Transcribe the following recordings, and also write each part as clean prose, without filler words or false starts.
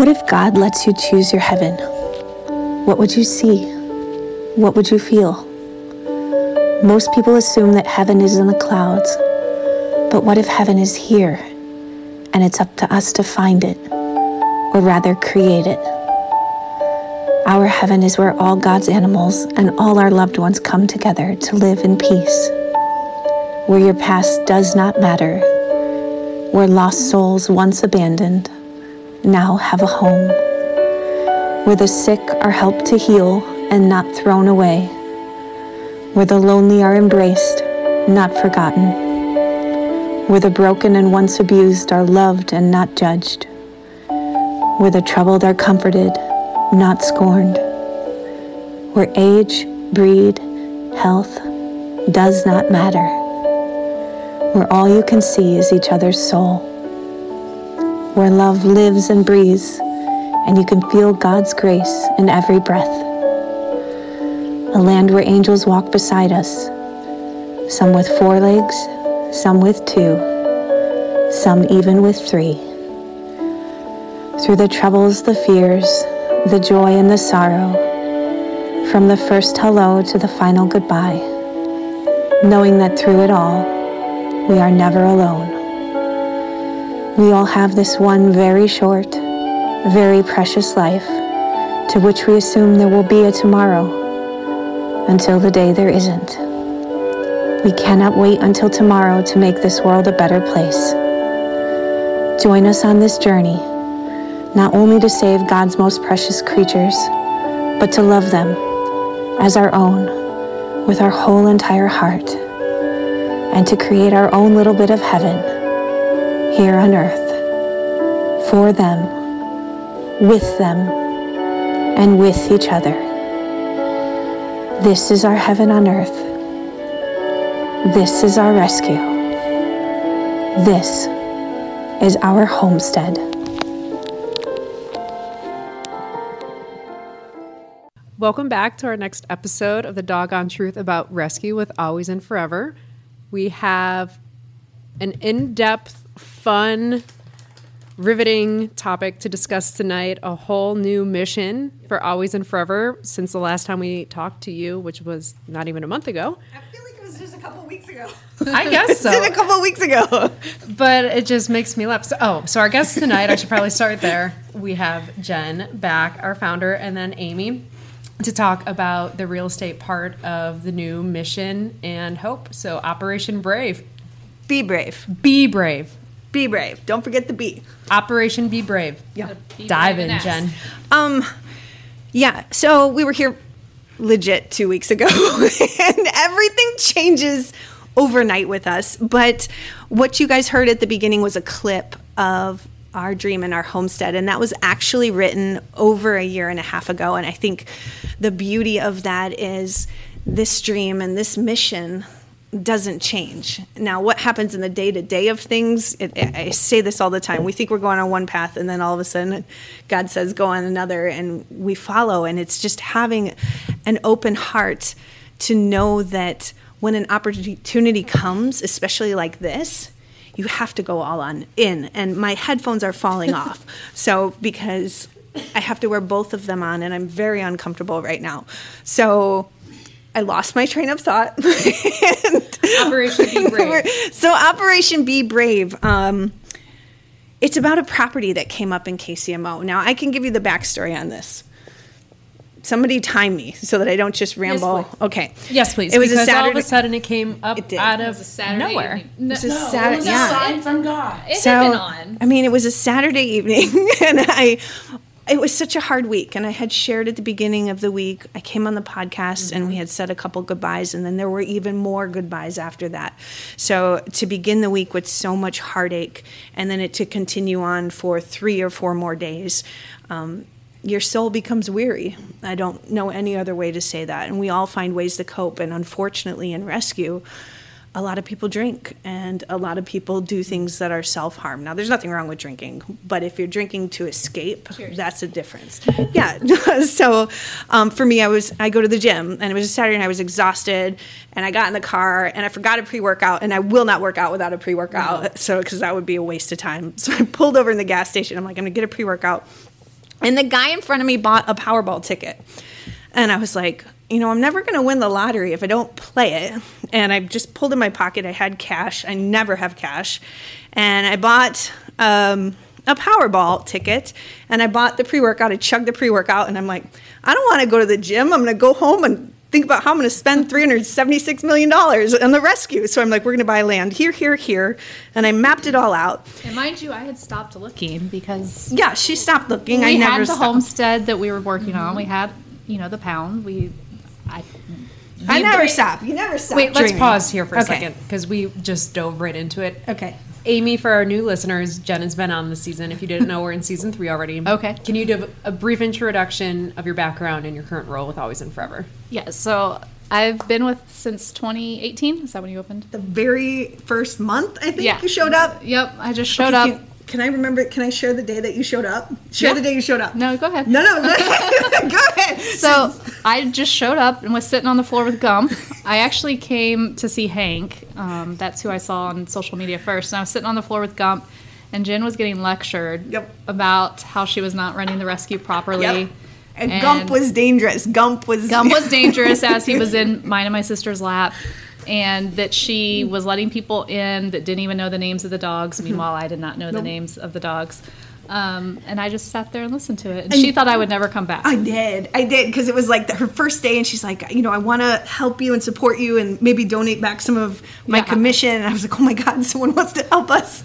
What if God lets you choose your heaven? What would you see? What would you feel? Most people assume that heaven is in the clouds, but what if heaven is here, and it's up to us to find it, or rather create it? Our heaven is where all God's animals and all our loved ones come together to live in peace, where your past does not matter, where lost souls once abandoned now have a home, where the sick are helped to heal and not thrown away, where the lonely are embraced, not forgotten, where the broken and once abused are loved and not judged, where the troubled are comforted, not scorned, where age, breed, health does not matter, where all you can see is each other's soul, where love lives and breathes, and you can feel God's grace in every breath. A land where angels walk beside us, some with 4 legs, some with 2, some even with 3. Through the troubles, the fears, the joy and the sorrow, from the first hello to the final goodbye, knowing that through it all, we are never alone. We all have this one very short, very precious life, to which we assume there will be a tomorrow, until the day there isn't. We cannot wait until tomorrow to make this world a better place. Join us on this journey, not only to save God's most precious creatures, but to love them as our own, with our whole entire heart, and to create our own little bit of heaven here on earth, for them, with them, and with each other. This is our heaven on earth. This is our rescue. This is our homestead. Welcome back to our next episode of the Doggone Truth About Rescue with Always and Furever. We have an in-depth, fun, riveting topic to discuss tonight, a whole new mission for Always and Furever since the last time we talked to you, which was not even a month ago. I feel like it was just a couple of weeks ago. I guess so. Just a couple of weeks ago. But it just makes me laugh. So our guests tonight, I should probably start there. We have Jen back, our founder, and then Amy to talk about the real estate part of the new mission and hope. So Operation Brave. Be brave. Be brave. Be brave. Don't forget the B. Operation Be Brave. Yeah. Dive in, Jen. Yeah, so we were here legit 2 weeks ago, and everything changes overnight with us. But what you guys heard at the beginning was a clip of our dream and our homestead, and that was actually written over 1.5 years ago. And I think the beauty of that is this dream and this mission doesn't change. Now, what happens in the day-to-day of things, I say this all the time, we think we're going on one path, and then all of a sudden God says go on another, and we follow. And it's just having an open heart to know that when an opportunity comes, especially like this, you have to go all on in. And my headphones are falling off. So because I have to wear both of them on, and I'm very uncomfortable right now. So I lost my train of thought. Operation Be Brave. So Operation Be Brave. It's about a property that came up in KCMO. Now, I can give you the backstory on this. Somebody time me so that I don't just ramble. Yes, okay. Yes, please. It was because a Saturday. all of a sudden it came up out of nowhere. It was a It was a sign from God. It had been on. I mean, it was a Saturday evening, and it was such a hard week. And I had shared at the beginning of the week, I came on the podcast, and we had said a couple goodbyes, and then there were even more goodbyes after that. So to begin the week with so much heartache, and then it to continue on for 3 or 4 more days, your soul becomes weary. I don't know any other way to say that. And we all find ways to cope. And unfortunately, in rescue, a lot of people drink, and a lot of people do things that are self-harm. Now, there's nothing wrong with drinking, but if you're drinking to escape, that's a difference. Yeah. So for me, I go to the gym, and it was a Saturday, and I was exhausted, and I got in the car, and I forgot a pre-workout, and I will not work out without a pre-workout, because that would be a waste of time. So I pulled over in the gas station. I'm like, I'm going to get a pre-workout. And the guy in front of me bought a Powerball ticket. And I was like, I'm never going to win the lottery if I don't play it. And I just pulled in my pocket. I had cash. I never have cash. And I bought a Powerball ticket. And I bought the pre-workout. I chugged the pre-workout. And I'm like, I don't want to go to the gym. I'm going to go home and think about how I'm going to spend $376 million on the rescue. So I'm like, we're going to buy land here, here, here. And I mapped it all out. And mind you, I had stopped looking because... Yeah, she stopped looking. We I never had the stopped. homestead that we were working on. We had, the pound. I never stop. You never stop. Wait, let's dreaming. pause here for a Okay. second because we just dove right into it. Okay. Amy, for our new listeners, Jen has been on this season. If you didn't know, we're in season 3 already. Okay. Can you do a brief introduction of your background and your current role with Always and Forever? Yeah, so I've been with since 2018. Is that when you opened? The very first month, I think Yeah. you showed up. Yep, I just showed Okay, up. Can I remember? Can I share the day that you showed up? Share Yeah. the day you showed up. No, go ahead. No. Go ahead. So I just showed up and was sitting on the floor with Gump. I actually came to see Hank. That's who I saw on social media first. And I was sitting on the floor with Gump, and Jen was getting lectured about how she was not running the rescue properly. Yep. And Gump was dangerous. Gump was dangerous as he was in mine and my sister's lap. And that she was letting people in that didn't even know the names of the dogs. Meanwhile, I did not know the names of the dogs. And I just sat there and listened to it. And she thought I would never come back. I did, because it was like her first day, and she's like, I want to help you and support you and maybe donate back some of my commission. And I was like, oh my God, someone wants to help us.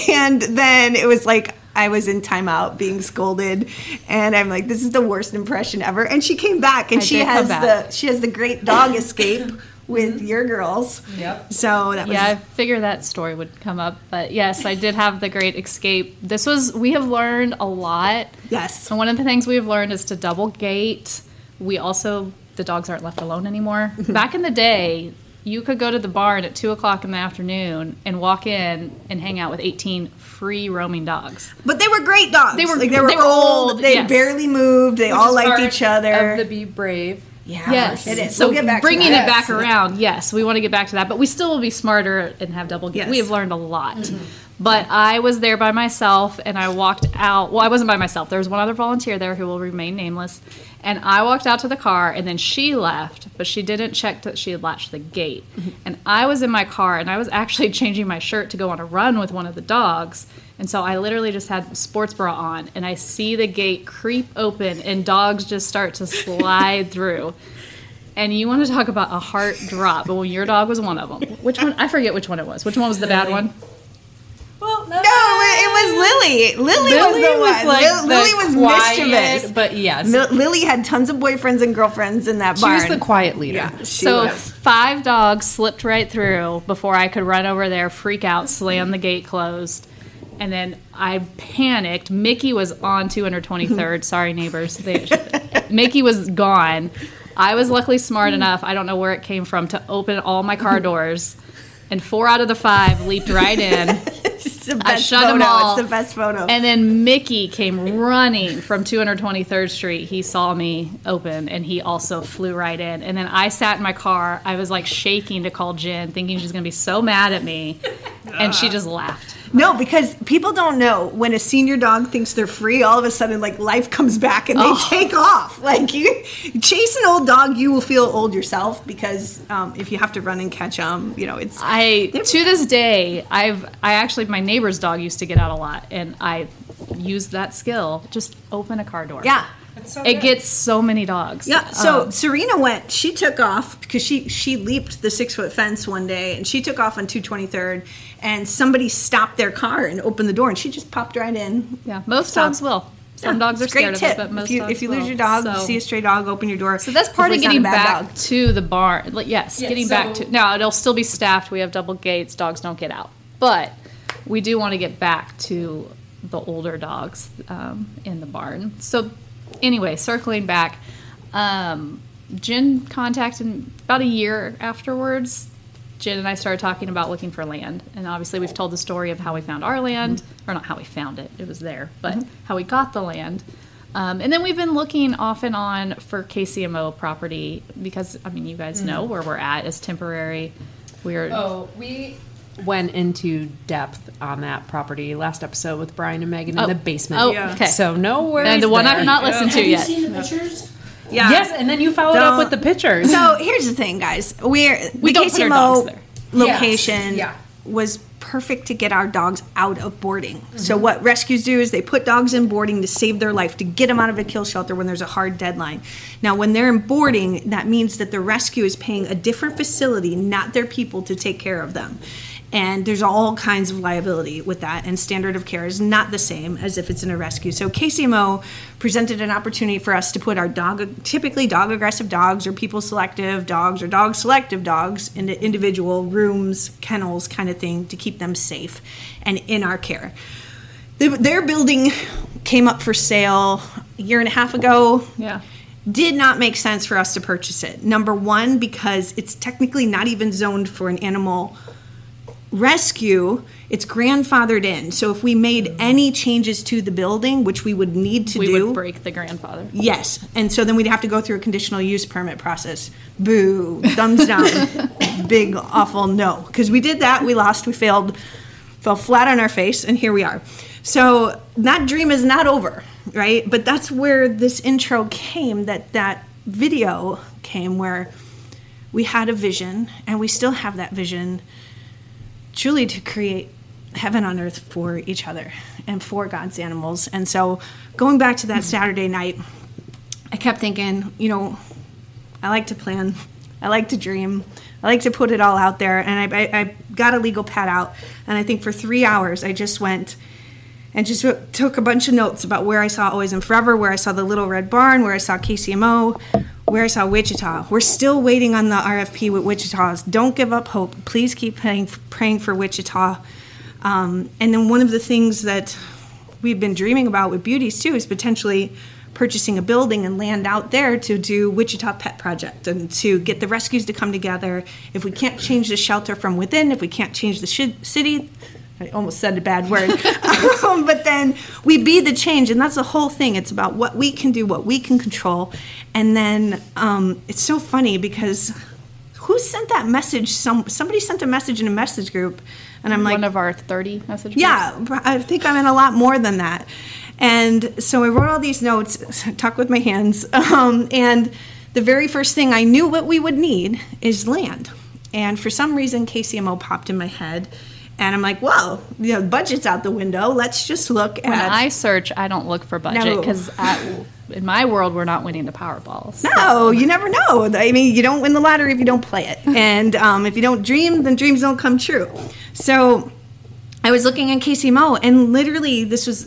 And then it was like, I was in timeout being scolded, and I'm like, this is the worst impression ever. And she came back, and she has the great dog escape with your girls. Yep. So that was... Yeah, I figured that story would come up. But yes, I did have the great escape. We have learned a lot. Yes. And one of the things we have learned is to double gate. The dogs aren't left alone anymore. Back in the day, you could go to the barn at 2 o'clock in the afternoon and walk in and hang out with 18 free roaming dogs. But they were great dogs. They were old. They yes. barely moved. They all liked each other. Of the Be Brave. Yeah, yes, it is. So we'll get back bringing to that. it back around, yes, we want to get back to that, but we still will be smarter and have double gate. Yes. We have learned a lot. But I was there by myself, and I walked out. Well, I wasn't by myself. There was one other volunteer there who will remain nameless, and I walked out to the car, and then she left, but she didn't check that she had latched the gate. And I was in my car, and I was actually changing my shirt to go on a run with one of the dogs. And so I literally just had sports bra on, and I see the gate creep open, and dogs just start to slide through. And you want to talk about a heart drop, but when your dog was one of them. Which one? I forget which one it was. Which one was the bad one? Well, No, it was Lily. Lily was the one. Like Lily was quiet, mischievous. but yes. Lily had tons of boyfriends and girlfriends in that She barn. was the quiet leader. Yeah, she So was. 5 dogs slipped right through before I could run over there, freak out, slam the gate closed. And then I panicked. Mickey was on 223rd. Sorry, neighbors. Mickey was gone. I was luckily smart enough, I don't know where it came from, to open all my car doors. And 4 out of the 5 leaped right in. It's the best I shut photo. them all. It's the best photo. And then Mickey came running from 223rd Street. He saw me open, and he also flew right in. And then I sat in my car. I was like shaking to call Jen, thinking she's going to be so mad at me. And she just laughed. No, because people don't know when a senior dog thinks they're free, all of a sudden, like, life comes back and they take off. Like, you chase an old dog, you will feel old yourself because if you have to run and catch them, it's... To this day, my neighbor's dog used to get out a lot, and I used that skill. Just open a car door. Yeah. It gets so many dogs. Yeah, so Serena she took off because she leaped the 6-foot fence one day, and she took off on 223rd, and somebody stopped their car and opened the door, and she just popped right in. Yeah, most dogs will. Some dogs are It's a great scared tip. of it, but most dogs if you will. lose your dog, So- you see a stray dog, open your door. So that's part of Hopefully getting it's not a bad back dog. to the barn. Getting back to... Now, it'll still be staffed. We have double gates. Dogs don't get out. But we do want to get back to the older dogs in the barn. So anyway, circling back, Jen contacted about a year afterwards. Jen and I started talking about looking for land. And obviously we've told the story of how we found our land. Or not how we found it. It was there. But how we got the land. And then we've been looking off and on for KCMO property because, you guys know where we're at is temporary. We went into depth on that property last episode with Brian and Megan in the basement. Oh, Yeah. okay. So no worries. And the one there. I've not listened to Have you yet. seen the pictures? Yeah. Yes, and then you followed up with the pictures. So here's the thing, guys. We don't put our dogs there. Location Yes. was perfect to get our dogs out of boarding. So what rescues do is they put dogs in boarding to save their life, to get them out of a kill shelter when there's a hard deadline. Now, when they're in boarding, that means that the rescue is paying a different facility, not their people, to take care of them. And there's all kinds of liability with that, and standard of care is not the same as if it's in a rescue. So KCMO presented an opportunity for us to put our typically dog aggressive dogs or people selective dogs or dog selective dogs into individual rooms, kennels kind of thing, to keep them safe and in our care. Their building came up for sale a year and a half ago. Yeah. Did not make sense for us to purchase it. Number one, because it's technically not even zoned for an animal rescue. It's grandfathered in. So if we made any changes to the building, which we would need to We do, would break the grandfather. yes. And so then we'd have to go through a conditional use permit process. Boo, thumbs down, big awful no. Because we did that, we lost, we failed, fell flat on our face, and here we are. So that dream is not over, right? But that's where this intro came, that video came, where we had a vision, and we still have that vision, truly to create heaven on earth for each other and for God's animals. And so going back to that Saturday night, I kept thinking, I like to plan, I like to dream, I like to put it all out there. And I got a legal pad out, and I think for 3 hours I just went and just took a bunch of notes about where I saw Always and Forever, where I saw the Little Red Barn, where I saw KCMO, where I saw Wichita. We're still waiting on the RFP with Wichita's. Don't give up hope. Please keep praying for Wichita. And then one of the things that we've been dreaming about with Beauties too is potentially purchasing a building and land out there to do Wichita Pet Project and to get the rescues to come together. If we can't change the shelter from within, if we can't change the city, I almost said a bad word, but then we be the change, and that's the whole thing. It's about what we can do, what we can control. And then it's so funny because who sent that message? Somebody sent a message in a message group, and I'm like, one of our 30 message groups. yeah, I think I'm in a lot more than that. And so I wrote all these notes, talk with my hands, and the very first thing I knew what we would need is land. And for some reason, KCMO popped in my head. And I'm like, well, budget's out the window. Let's just look at... When I search, I don't look for budget No. because in my world, we're not winning the Powerball. So. No, you never know. I mean, you don't win the lottery if you don't play it. And if you don't dream, then dreams don't come true. So I was looking at KCMO, and literally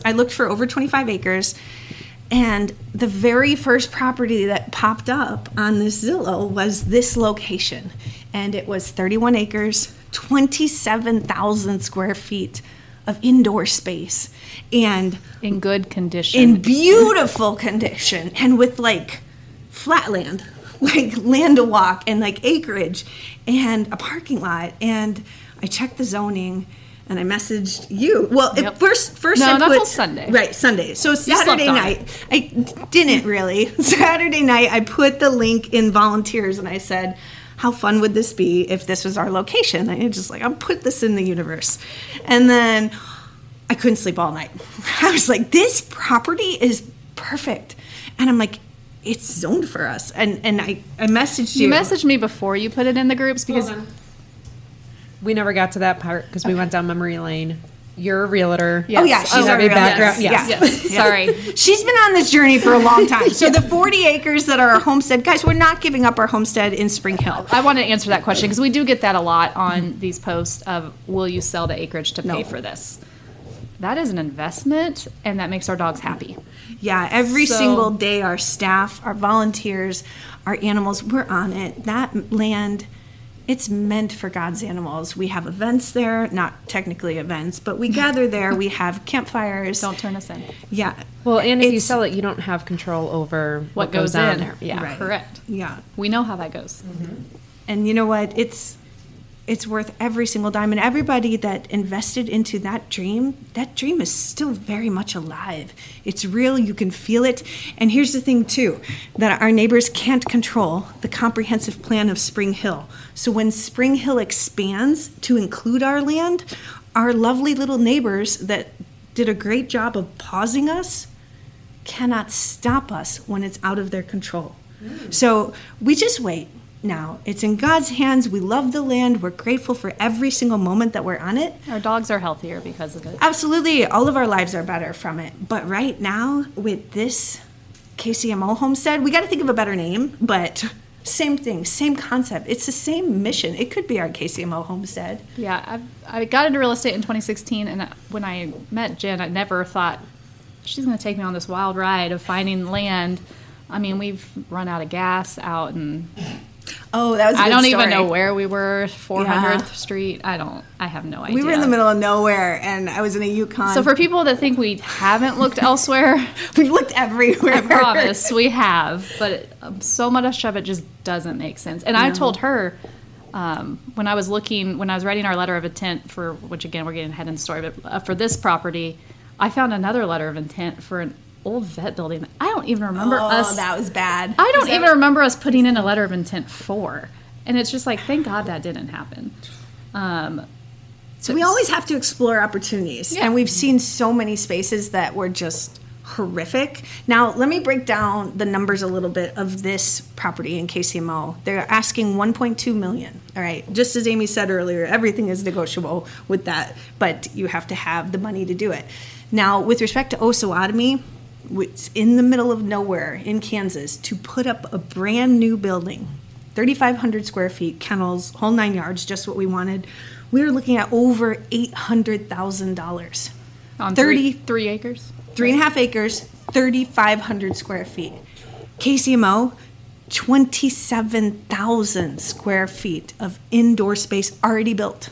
I looked for over 25 acres. And the very first property that popped up on this Zillow was this location. And it was 31 acres, 27,000 square feet of indoor space. And In good condition. in beautiful condition, and with like flat land, like land to walk, and like acreage and a parking lot. And I checked the zoning, and I messaged you. Well, Yep. first No, I not put till Sunday. Right, Sunday. So slept Saturday on night, I didn't really. Saturday night, I put the link in volunteers, and I said, how fun would this be if this was our location? And it's just like, I'll put this in the universe. And then I couldn't sleep all night. I was like, this property is perfect. And I'm like, it's zoned for us. And I messaged you. You messaged me before you put it in the groups because We never got to that part because we went down memory lane. You're a realtor. Yes. Oh, yeah, she's You have a a realtor. background. Yes. Yes. Yes. Sorry. She's been on this journey for a long time. So the 40 acres that are our homestead, guys, we're not giving up our homestead in Spring Hill. I want to answer that question because we do get that a lot on these posts of, will you sell the acreage to pay No. for this? That is an investment, and that makes our dogs happy. Yeah, every So- single day, our staff, our volunteers, our animals, we're on it. That land, it's meant for God's animals. We have events there, not technically events, but we gather there. We have campfires. Don't turn us in. Yeah. Well, and if you It's- sell it, you don't have control over What goes on in. there. Yeah. Right. Correct. Yeah. We know how that goes. And you know what? It's It's worth every single dime. And everybody that invested into that dream is still very much alive. It's real. You can feel it. And here's the thing, too, that our neighbors can't control the comprehensive plan of Spring Hill. So when Spring Hill expands to include our land, our lovely little neighbors that did a great job of pausing us cannot stop us when it's out of their control. So we just wait. Now, it's in God's hands. We love the land. We're grateful for every single moment that we're on it. Our dogs are healthier because of it. Absolutely. All of our lives are better from it. But right now, with this KCMO homestead, we got to think of a better name, but same thing, same concept. It's the same mission. It could be our KCMO homestead. Yeah, I got into real estate in 2016, and when I met Jen, I never thought she's going to take me on this wild ride of finding land. I mean, we've run out of gas out and... Oh, that was a good I don't story. even know where we were, 400th Street. I have no idea. We were in the middle of nowhere, and I was in a Yukon. So for people that think we haven't looked elsewhere, we've looked everywhere. I promise we have, but so much of it just doesn't make sense. And I told her when I was writing our letter of intent for, which again we're getting ahead in the story, but for this property, I found another letter of intent for an old vet building. I don't even remember us. Oh, that was bad. I don't even remember us putting in a letter of intent for. And it's just like, thank God that didn't happen. So we always have to explore opportunities. Yeah. And we've seen so many spaces that were just horrific. Now, let me break down the numbers a little bit of this property in KCMO. They're asking $1.2 million. All right. Just as Amy said earlier, everything is negotiable with that, but you have to have the money to do it. Now, with respect to Osawatomie, it's in the middle of nowhere in Kansas, to put up a brand new building, 3,500 square feet, kennels, whole 9 yards, just what we wanted. We were looking at over $800,000. On 3 acres? 3.5 acres, 3,500 square feet. KCMO, 27,000 square feet of indoor space already built.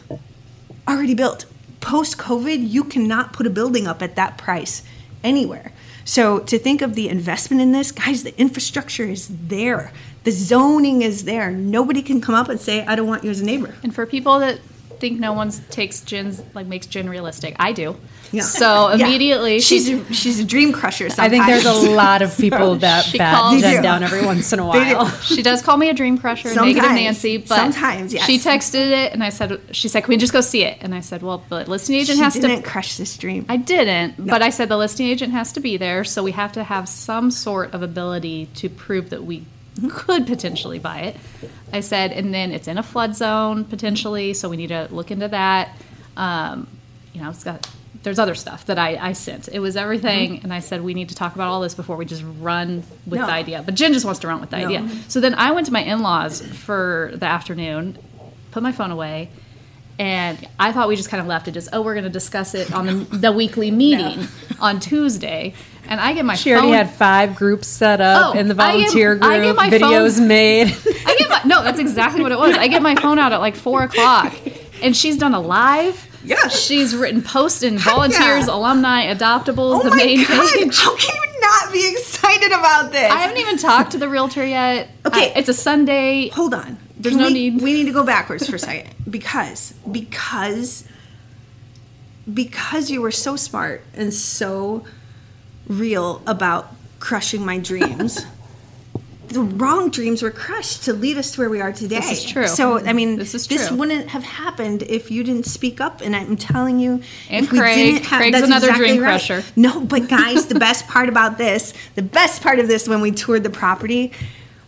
Already built. Post-COVID, you cannot put a building up at that price anywhere. So to think of the investment in this, guys, the infrastructure is there. The zoning is there. Nobody can come up and say, I don't want you as a neighbor. And for people that think no one makes Jen realistic, I do. Yeah. So immediately she's a dream crusher sometimes. I think there's a lot of people that bat Jen down every once in a while. She does call me a dream crusher, negative Nancy, but sometimes, yes. She texted it and she said, can we just go see it? And I said, well, the listing agent has to... She didn't crush this dream. I didn't, but I said the listing agent has to be there, so we have to have some sort of ability to prove that we could potentially buy it. I said, and then it's in a flood zone potentially, so we need to look into that. There's other stuff that I sent. It was everything, and I said, we need to talk about all this before we just run with the idea. But Jen just wants to run with the idea. So then I went to my in-laws for the afternoon, put my phone away, and I thought we just kind of left it as, we're going to discuss it on the weekly meeting on Tuesday. And I get my phone. She already had 5 groups set up in the volunteer group, videos made. No, that's exactly what it was. I get my phone out at like 4 o'clock, and she's done a live. Yeah. She's written posts in volunteers, alumni, adoptables, the main page. How can you not be excited about this? I haven't even talked to the realtor yet. Okay. It's a Sunday. Hold on. There's no need. We need to go backwards for a second. Because you were so smart and so real about crushing my dreams. The wrong dreams were crushed to lead us to where we are today. This is true. So, I mean, this wouldn't have happened if you didn't speak up. And I'm telling you, and if we didn't have, Craig's that's another exactly dream right. crusher. No, but guys, the best part of this when we toured the property,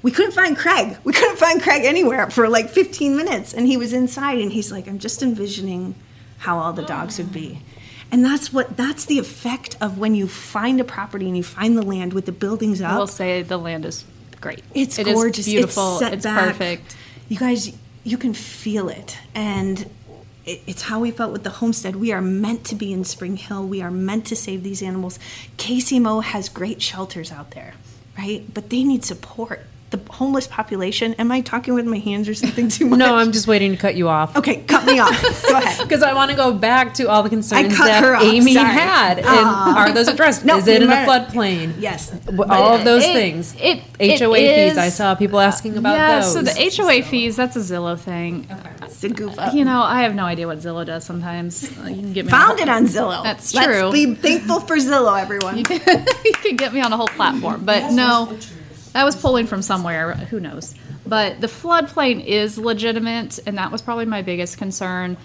we couldn't find Craig. We couldn't find Craig anywhere for like 15 minutes. And he was inside, and he's like, I'm just envisioning how all the dogs would be. And that's the effect of when you find a property and you find the land with the buildings up. I will say the land is great. It's gorgeous. It's beautiful. It's back. Perfect. You guys, you can feel it. And it's how we felt with the homestead. We are meant to be in Spring Hill. We are meant to save these animals. KCMO has great shelters out there, right? But they need support. the homeless population. Am I talking with my hands or something too much? No, I'm just waiting to cut you off. Okay, cut me off. Go ahead. Because I want to go back to all the concerns cut her that off, Amy sorry. had. And are those addressed? No, is it in a right. floodplain? Yes. All of those things. It HOA is, fees. I saw people asking about those. So the HOA fees, that's a Zillow thing. It's a goof up. You know, I have no idea what Zillow does sometimes. You can get me Found it on Zillow. That's Let's true. be thankful for Zillow, everyone. You can get me on a whole platform. But no, that was pulling from somewhere. Who knows? But the floodplain is legitimate, and that was probably my biggest concern.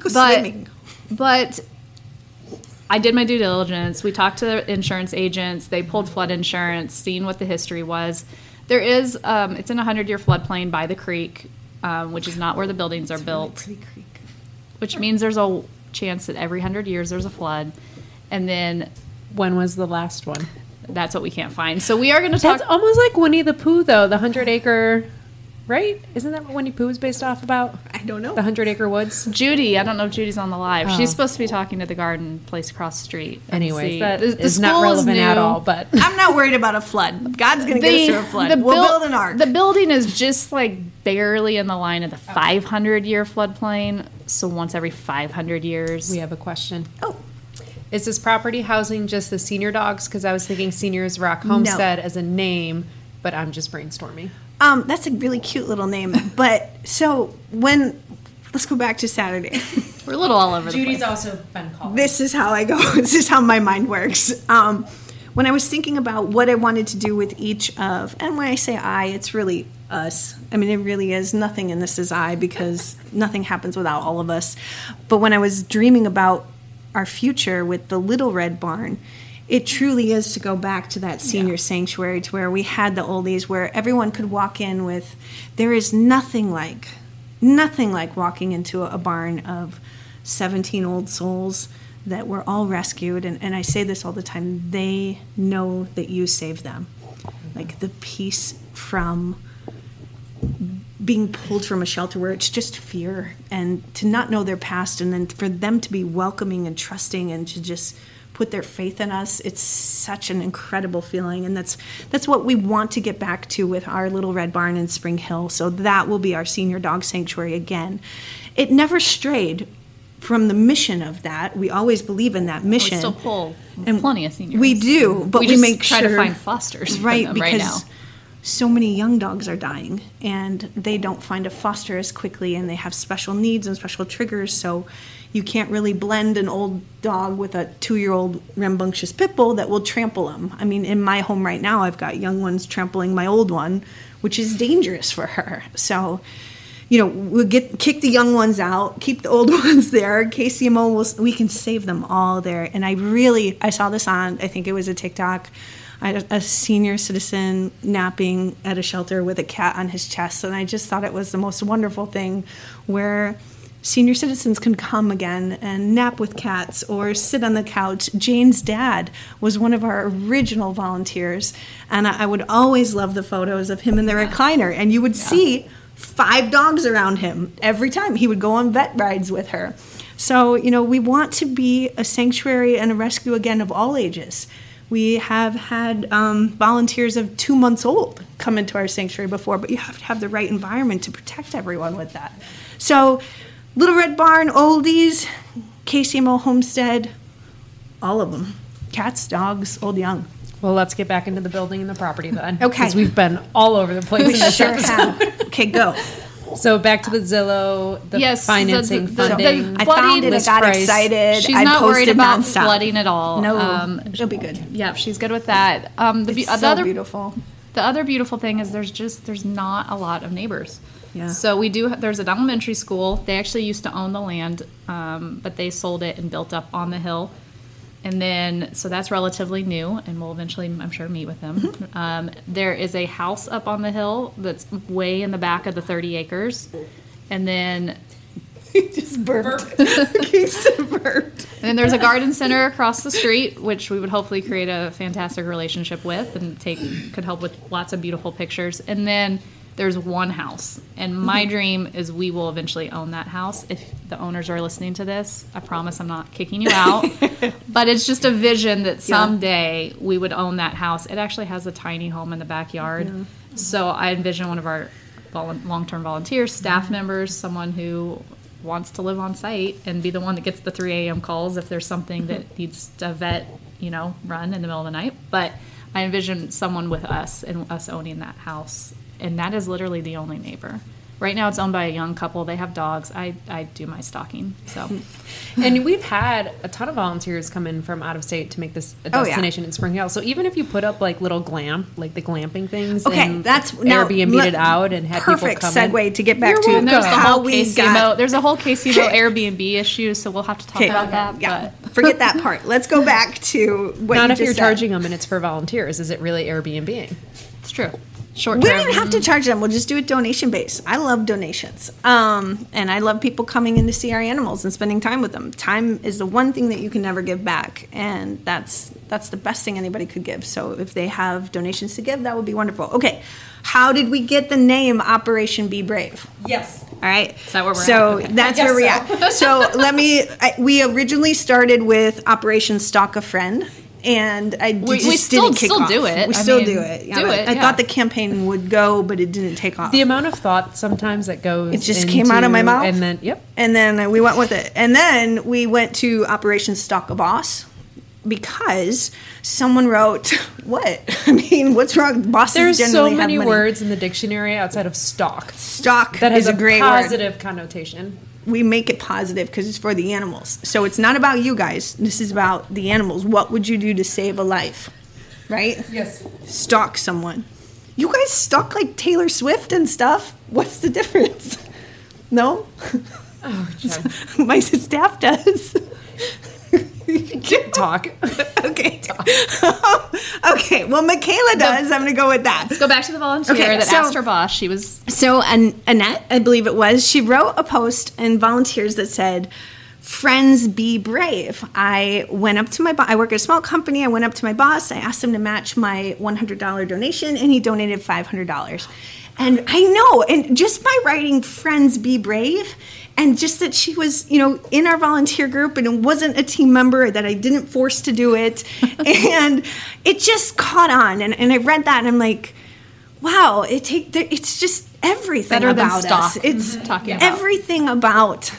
Swimming. But I did my due diligence. We talked to insurance agents. They pulled flood insurance, seen what the history was. There is, it's in a 100-year floodplain by the creek, which is not where the buildings are built, which means there's a chance that every 100 years there's a flood. And then When was the last one? that's what we can't find. So we are going to talk. That's almost like Winnie the Pooh, though. The 100-acre, right? Isn't that what Winnie Pooh is based off about? I don't know. The 100-acre woods? Judy, I don't know if Judy's on the live. Oh. She's supposed to be talking to the garden place across the street. Anyways, See, that the is not school relevant at new. all, but... I'm not worried about a flood. God's going to get us through a flood. We'll build an ark. The building is just like barely in the line of the 500-year floodplain. So once every 500 years. We have a question. Oh. Is this property housing just the senior dogs? Because I was thinking Seniors Rock Homestead as a name, but I'm just brainstorming. That's a really cute little name. But so let's go back to Saturday. We're a little all over the Judy's place. also been called. This is how I go. This is how my mind works. When I was thinking about what I wanted to do with each of, and when I say I, it's really us. I mean, it really is. Nothing in this is I, because nothing happens without all of us. But when I was dreaming about our future with the Little Red Barn, it truly is to go back to that senior sanctuary, to where we had the oldies, where everyone could walk in with, there is nothing like walking into a barn of 17 old souls that were all rescued. And I say this all the time, they know that you saved them. Like the peace from being pulled from a shelter where it's just fear, and to not know their past, and then for them to be welcoming and trusting and to just put their faith in us, it's such an incredible feeling. And that's what we want to get back to with our Little Red Barn in Spring Hill. So that will be our senior dog sanctuary again. It never strayed from the mission of that. We always believe in that mission. We still pull And plenty of seniors. we do, but we just make try sure to find fosters for right, them because right now. so many young dogs are dying and they don't find a foster as quickly, and they have special needs and special triggers. So you can't really blend an old dog with a 2-year-old rambunctious pit bull that will trample them. I mean, in my home right now, I've got young ones trampling my old one, which is dangerous for her. So, we'll kick the young ones out, keep the old ones there. KCMO, we can save them all there. And I saw this on, I think it was a TikTok. I had a senior citizen napping at a shelter with a cat on his chest, and I just thought it was the most wonderful thing, where senior citizens can come again and nap with cats or sit on the couch. Jane's dad was one of our original volunteers, and I would always love the photos of him in the recliner, and you would see 5 dogs around him every time. He would go on vet rides with her. So, we want to be a sanctuary and a rescue again of all ages. We have had volunteers of 2 months old come into our sanctuary before, but you have to have the right environment to protect everyone with that. So, Little Red Barn, oldies, KCMO Homestead, all of them. Cats, dogs, old, young. Well, let's get back into the building and the property then. Okay. Because we've been all over the place We in this sure episode. have. Okay, go. So back to the Zillow, the Yes, financing, funding. I found it, I list got price. excited. She's I not worried posted about nonstop. flooding at all. No, she'll be good. Yeah, she's good with that. It's so beautiful. The other beautiful thing is there's not a lot of neighbors. Yeah. So there's an elementary school. They actually used to own the land, but they sold it and built up on the hill. And then, so that's relatively new, and we'll eventually, I'm sure, meet with them. Mm-hmm. There is a house up on the hill that's way in the back of the 30 acres. And then Just burped. Keith burped. And then there's a garden center across the street, which we would hopefully create a fantastic relationship with and could help with lots of beautiful pictures. And then There's one house, and my dream is we will eventually own that house. If the owners are listening to this, I promise I'm not kicking you out. But it's just a vision that someday we would own that house. It actually has a tiny home in the backyard. Yeah. So I envision one of our long-term volunteers, staff members, someone who wants to live on site and be the one that gets the 3 a.m. calls if there's something that needs a vet, run in the middle of the night. But I envision someone with us and us owning that house. And that is literally the only neighbor. Right now it's owned by a young couple. They have dogs. I do my stalking. So, and we've had a ton of volunteers come in from out of state to make this a destination in Spring Hill. So even if you put up like little the glamping things, and that's Airbnb it out and had people come in. Perfect segue to get back to. And there's there's a whole KCMO Airbnb issue, so we'll have to talk about that. Yeah, forget that part. Let's go back to what not you if just you're said. charging them and it's for volunteers. Is it really Airbnb-ing? It's true. We don't even have to charge them. We'll just do it donation based. I love donations. And I love people coming in to see our animals and spending time with them. Time is the one thing that you can never give back. And that's the best thing anybody could give. So if they have donations to give, that would be wonderful. Okay. How did we get the name Operation Be Brave? Yes. All right. Is that where we're so at? Okay. That's where we're at. So we originally started with Operation Stalk a Friend. And we still do it. We still do it. Yeah, I thought the campaign would go, but it didn't take off. The amount of thought sometimes that goes. It just came out of my mouth, and then and then we went with it, and then we went to Operation Stalk a Boss because someone wrote, "What? I mean, what's wrong? Bosses There's generally so many have money. words in the dictionary outside of stalk. Stalk that has is a great positive word. connotation. We make it positive because it's for the animals. So it's not about you guys. This is about the animals. What would you do to save a life? Right? Yes. Stalk someone. You guys stalk like Taylor Swift and stuff. What's the difference? No? Oh, my staff does. Talk. Okay. Okay. Well, Michaela does. I'm going to go with that. Let's go back to the volunteer that asked her boss. She was Annette, I believe it was. She wrote a post in Volunteers that said, "Friends, be brave." I went up to I work at a small company. I went up to my boss. I asked him to match my $100 donation, and he donated $500. And I know, and just by writing "Friends, be brave," and just that she was, in our volunteer group and it wasn't a team member, that I didn't force to do it. And it just caught on. And I read that and I'm like, wow, it's just everything better about than us. stock. It's talking about everything about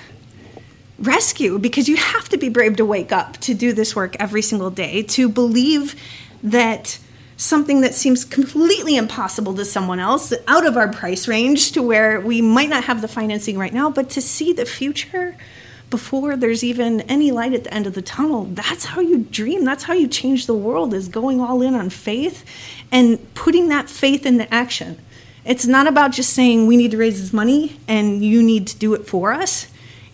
rescue, because you have to be brave to wake up, to do this work every single day, to believe that something that seems completely impossible to someone else, out of our price range, to where we might not have the financing right now, but to see the future before there's even any light at the end of the tunnel. That's how you dream. That's how you change the world, is going all in on faith and putting that faith into action. It's not about just saying we need to raise this money and you need to do it for us.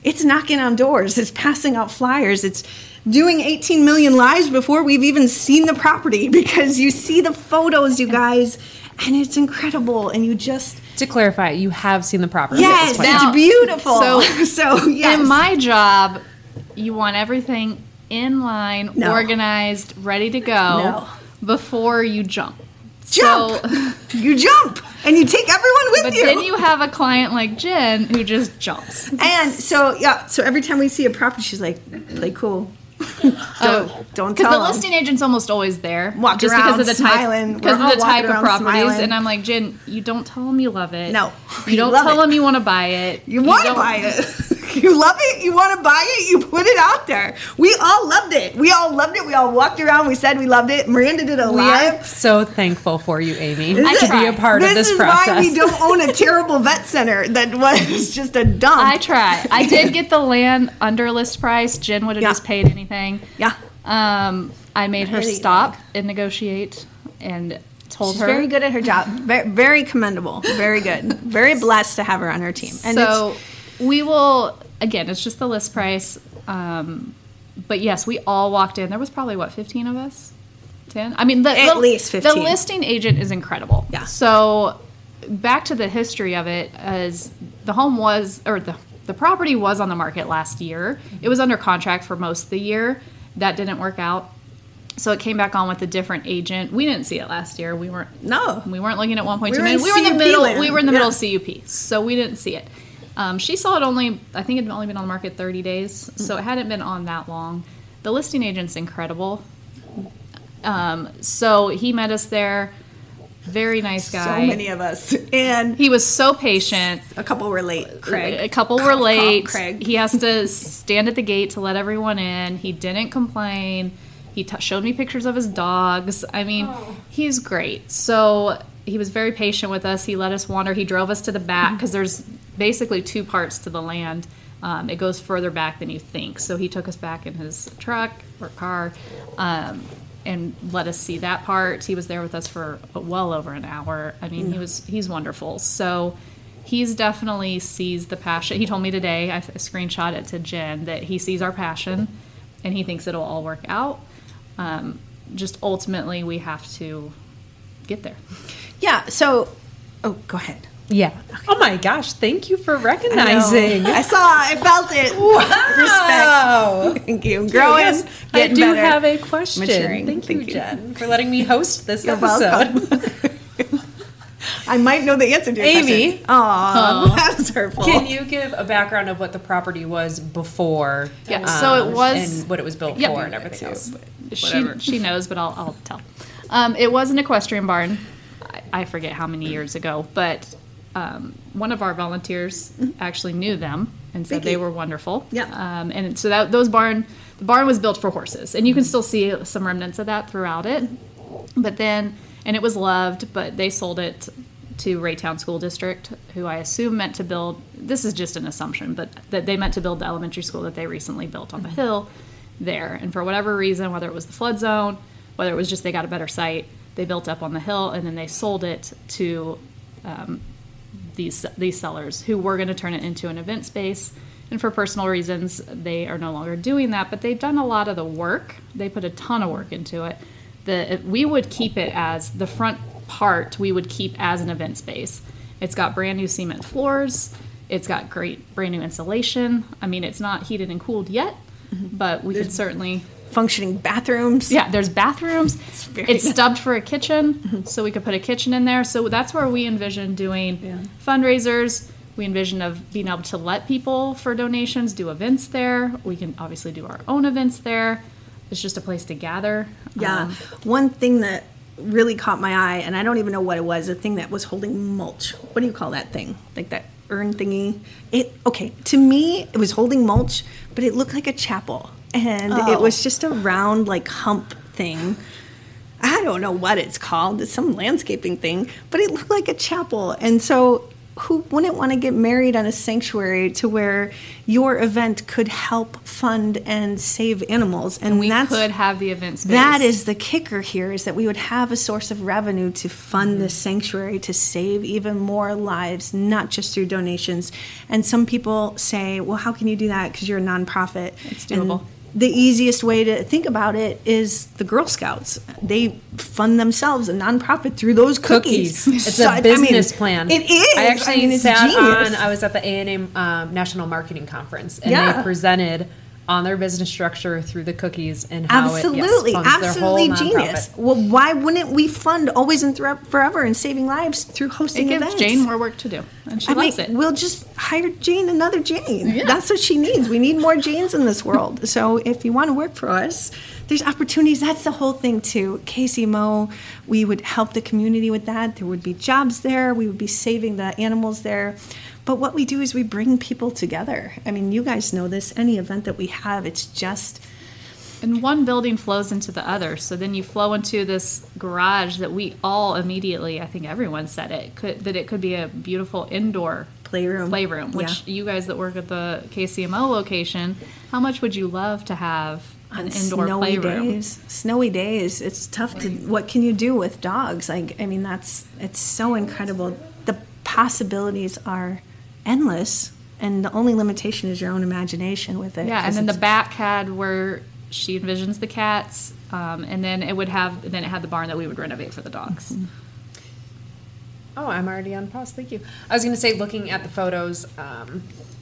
It's knocking on doors. It's passing out flyers. It's doing 18 million lives before we've even seen the property, because you see the photos, you guys, and it's incredible. And you just... To clarify, you have seen the property. Yes, it's beautiful. So yes. In my job, you want everything in line, organized, ready to go before you jump. So, you jump and you take everyone with you. But then you have a client like Jen who just jumps. And so every time we see a property, she's like, play cool. Don't tell because the listing agent's almost always there, just around because of the smiling. Because of the type of properties. Smiling. And I'm like, Jen, you don't tell them you love it. No, you don't tell them you want to buy it. You want to buy it. You love it. You want to buy it. You put it out there. We all loved it. We all walked around. We said we loved it. Miranda did it live. We are so thankful for you, Amy, to be a part of this process. This is why we don't own a terrible vet center that was just a dump. I try. I did get the land under list price. Jen would have just paid anything. Yeah. I made her stop and negotiate and told She's her. very good at her job. Very, very commendable. Very good. Very blessed to have her on her team. And so we will, again, it's just the list price. But yes, we all walked in. There was probably, 15 of us? 10? I mean, at least 15. The listing agent is incredible. Yeah. So back to the history of it, as the home was, or the property was on the market last year. It was under contract for most of the year. That didn't work out. So it came back on with a different agent. We didn't see it last year. We weren't looking at 1.2 million. We were in the middle. We were in the middle of CUP, so we didn't see it. She saw it only. I think it had only been on the market 30 days, so it hadn't been on that long. The listing agent's incredible. So he met us there. Very nice guy. So many of us, and he was so patient. A couple were late. Craig. A couple were late. Craig. He has to stand at the gate to let everyone in. He didn't complain. He showed me pictures of his dogs. I mean, he's great. So he was very patient with us. He let us wander. He drove us to the back because there's basically 2 parts to the land. It goes further back than you think. So he took us back in his truck or car and let us see that part. He was there with us for well over an hour. I mean, he's wonderful. So he's definitely sees the passion. He told me today, I screenshot it to Jen, that he sees our passion and he thinks it'll all work out. Just ultimately, we have to get there. Yeah. So, go ahead. Yeah. Oh my gosh! Thank you for recognizing. I felt it. Wow. Respect. Thank you. Growing. Yes, I do have a question. Maturing. Thank you, Jen, for letting me host this You're episode. welcome. I might know the answer to your Amy. question. Aw, that was hurtful. Can you give a background of what the property was before? Yeah. So it was and what it was built for and everything else. She knows, but I'll tell. It was an equestrian barn. I forget how many years ago, but one of our volunteers actually knew them and said they were wonderful. Yeah. And so the barn was built for horses, and you can still see some remnants of that throughout it. But then, and it was loved, but they sold it to Raytown School District, who I assume meant to build. This is just an assumption, but that they meant to build the elementary school that they recently built on the hill there. And for whatever reason, whether it was the flood zone, whether it was just they got a better site, they built up on the hill, and then they sold it to these sellers who were going to turn it into an event space. And for personal reasons, they are no longer doing that, but they've done a lot of the work. They put a ton of work into it. We would keep it as the front part, we would keep as an event space. It's got brand new cement floors. It's got great brand new insulation. I mean, it's not heated and cooled yet, but we could certainly... Functioning bathrooms. Yeah, there's bathrooms. It's stubbed for a kitchen, so we could put a kitchen in there. So that's where we envision doing fundraisers. We envision of being able to let people for donations do events there. We can obviously do our own events there. It's just a place to gather. Yeah. One thing that really caught my eye, and I don't even know what it was, a thing that was holding mulch. What do you call that thing? Like that urn thingy? To me, it was holding mulch, but it looked like a chapel. And it was just a round, like, hump thing. I don't know what it's called. It's some landscaping thing. But it looked like a chapel. And so who wouldn't want to get married on a sanctuary to where your event could help fund and save animals? And we could have the event space. That is the kicker here, is that we would have a source of revenue to fund the sanctuary, to save even more lives, not just through donations. And some people say, well, how can you do that? Because you're a nonprofit. It's doable. And the easiest way to think about it is the Girl Scouts. They fund themselves, a nonprofit, through those cookies. It's a business plan. It is. I actually it's sat genius. I was at the A&A National Marketing Conference, and Yeah. they presented on their business structure through the cookies and how Absolutely, it funds their whole absolutely nonprofit. genius. Well, why wouldn't we fund Always and Forever and saving lives through It hosting gives events? Jane more work to do, and she likes it. We'll just hire Jane, another Jane. Yeah. That's what she needs. We need more Janes in this world. So if you want to work for us, there's opportunities. That's the whole thing too. Casey Mo, we would help the community with that. There would be jobs there. We would be saving the animals there. But what we do is we bring people together. I mean, you guys know this. Any event that we have, it's just... And one building flows into the other. So then you flow into this garage that we all immediately, I think everyone said it, that it could be a beautiful indoor Playroom, which you guys that work at the KCMO location, how much would you love to have an indoor playroom? Snowy days, it's tough to... What can you do with dogs? I mean, it's so incredible. The possibilities are endless, and the only limitation is your own imagination with it. Yeah, and then the back had where she envisions the cats, and then it had the barn that we would renovate for the dogs. Mm-hmm. Oh, I'm already on pause. Thank you. I was going to say, looking at the photos,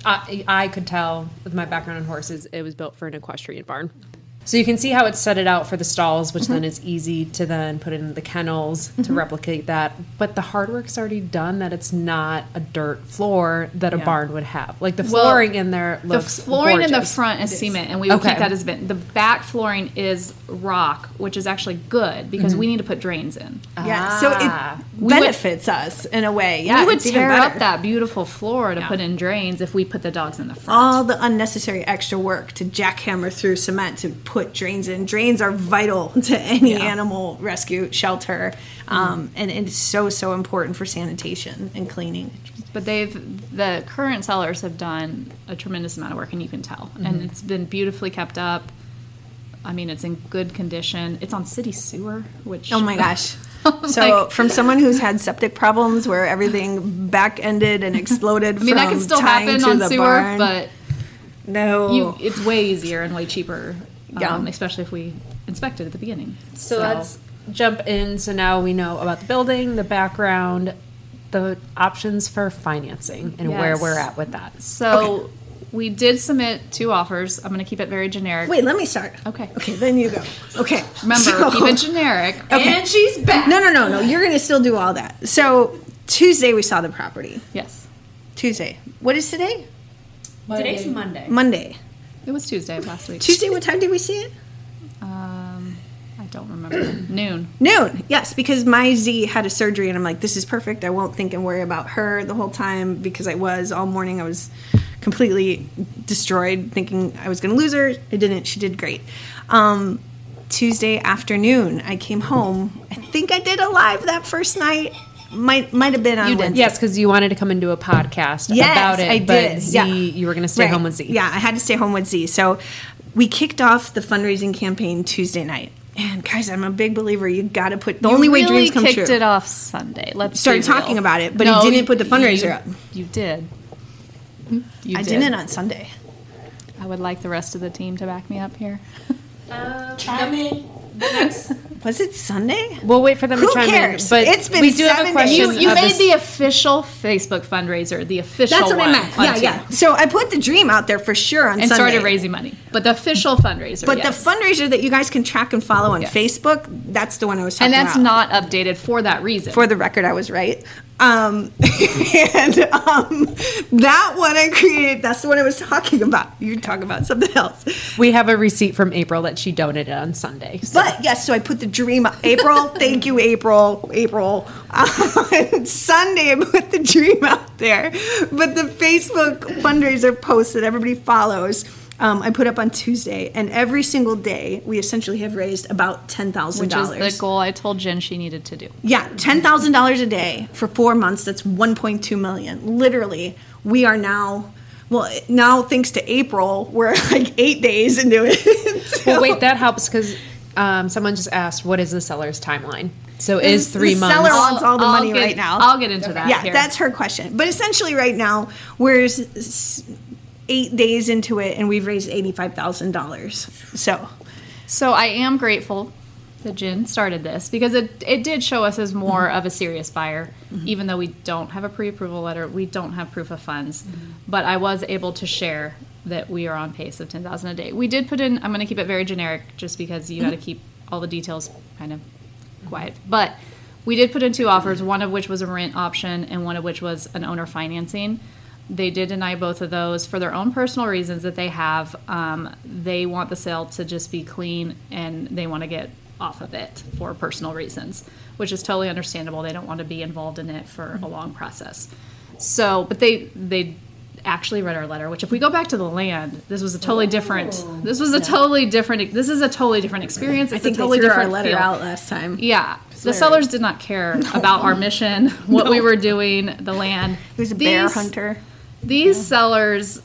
I could tell with my background in horses, it was built for an equestrian barn. So you can see how it's set it out for the stalls, which then is easy to then put in the kennels to replicate that. But the hard work's already done, that it's not a dirt floor that a barn would have. Like the flooring in there looks The flooring in the gorgeous. front is cement, and we would keep that as been. The back flooring is rock, which is actually good because we need to put drains in. Yeah, so it benefits us in a way. Yeah, we would it's even tear better. up that beautiful floor to put in drains if we put the dogs in the front. All the unnecessary extra work to jackhammer through cement to put drains in. Drains are vital to any animal rescue shelter, and it's so important for sanitation and cleaning. But the current sellers have done a tremendous amount of work, and you can tell. And it's been beautifully kept up. I mean, it's in good condition. It's on city sewer, which... Oh my gosh. So from someone who's had septic problems where everything back-ended and exploded I mean, that can still happen on sewer, barn. but no, it's way easier and way cheaper, especially if we inspect it at the beginning. So let's jump in. So now we know about the building, the background, the options for financing, and where we're at with that. So we did submit 2 offers. I'm going to keep it very generic. Wait, let me start. Okay. Okay, then you go. Okay. Remember, keep it generic. Okay. And she's back. No. You're going to still do all that. So Tuesday we saw the property. Yes. Tuesday. What is today? Today's Monday. Monday. It was Tuesday of last week. Tuesday, what time did we see it? I don't remember. Noon. Noon, yes, because my Z had a surgery, and I'm like, this is perfect. I won't think and worry about her the whole time, because I was all morning. I was completely destroyed, thinking I was going to lose her. I didn't. She did great. Tuesday afternoon, I came home. I think I did a live that first night. Might have been on Wednesday. Yes, because you wanted to come and do a podcast about it. I did. But Z, you were going to stay home with Z. Yeah, I had to stay home with Z. So we kicked off the fundraising campaign Tuesday night. And guys, I'm a big believer. You got to put the only way dreams come true. You kicked it off Sunday. Let's started be real. talking about it, but he didn't put the fundraiser up. You did. I didn't on Sunday. I would like the rest of the team to back me up here. Chime in. Was it Sunday? We'll wait for them Who to chime cares? in. But It's been we do have a 7 question. days. You of made this- the official Facebook fundraiser, the official That's what one. I meant. on Yeah, Tuesday. yeah. So I put the dream out there for sure on And Sunday. started raising money. But the official fundraiser, But yes. the fundraiser that you guys can track and follow on Yes. Facebook, that's the one I was talking And that's about. not updated for that reason. For the record, I was right. That one I created, that's the one I was talking about. You're talking about something else. We have a receipt from April that she donated on Sunday. So. But yes, so I put the dream, April, thank you, April. On Sunday, I put the dream out there. But the Facebook fundraiser post that everybody follows, I put up on Tuesday, and every single day we essentially have raised about $10,000. which is the goal I told Jen she needed to do. Yeah, $10,000 a day for 4 months. That's $1.2 million. Literally, we are now. Well, now thanks to April, we're like 8 days into it. Well, wait, that helps because someone just asked, what is the seller's timeline? So is 3 the months. seller wants all the I'll money get- right now. I'll get into that Yeah, here. that's her question. But essentially, right now we're 8 days into it, and we've raised $85,000. So I am grateful that Jen started this because it did show us as more of a serious buyer, even though we don't have a pre-approval letter, we don't have proof of funds, but I was able to share that we are on pace of $10,000 a day. We did put in, I'm going to keep it very generic just because you got to keep all the details kind of quiet, but we did put in 2 offers, one of which was a rent option and one of which was an owner financing. They did deny both of those for their own personal reasons that they have. They want the sale to just be clean and they want to get off of it for personal reasons, which is totally understandable. They don't want to be involved in it for a long process. So, but they actually read our letter, which if we go back to the land, this was a totally different, this is a totally different experience. It's I think a totally they threw our different letter feel. out last time. Yeah. The sellers did not care about our mission, what we were doing, the land. He was a bear hunter. These sellers,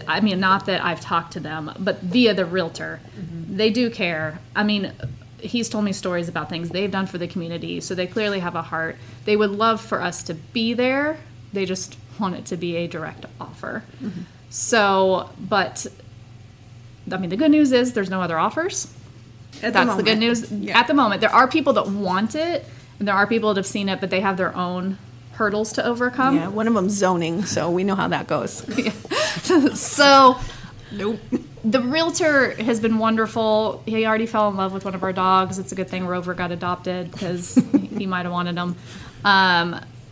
I mean, not that I've talked to them, but via the realtor, they do care. I mean, he's told me stories about things they've done for the community, so they clearly have a heart. They would love for us to be there. They just want it to be a direct offer. So, but, I mean, the good news is there's no other offers. That's the good news. Yeah. At the moment, there are people that want it, and there are people that have seen it, but they have their own hurdles to overcome. Yeah, one of them's zoning, so we know how that goes. So, Nope. the realtor has been wonderful. He already fell in love with one of our dogs. It's a good thing Rover got adopted because he might have wanted him.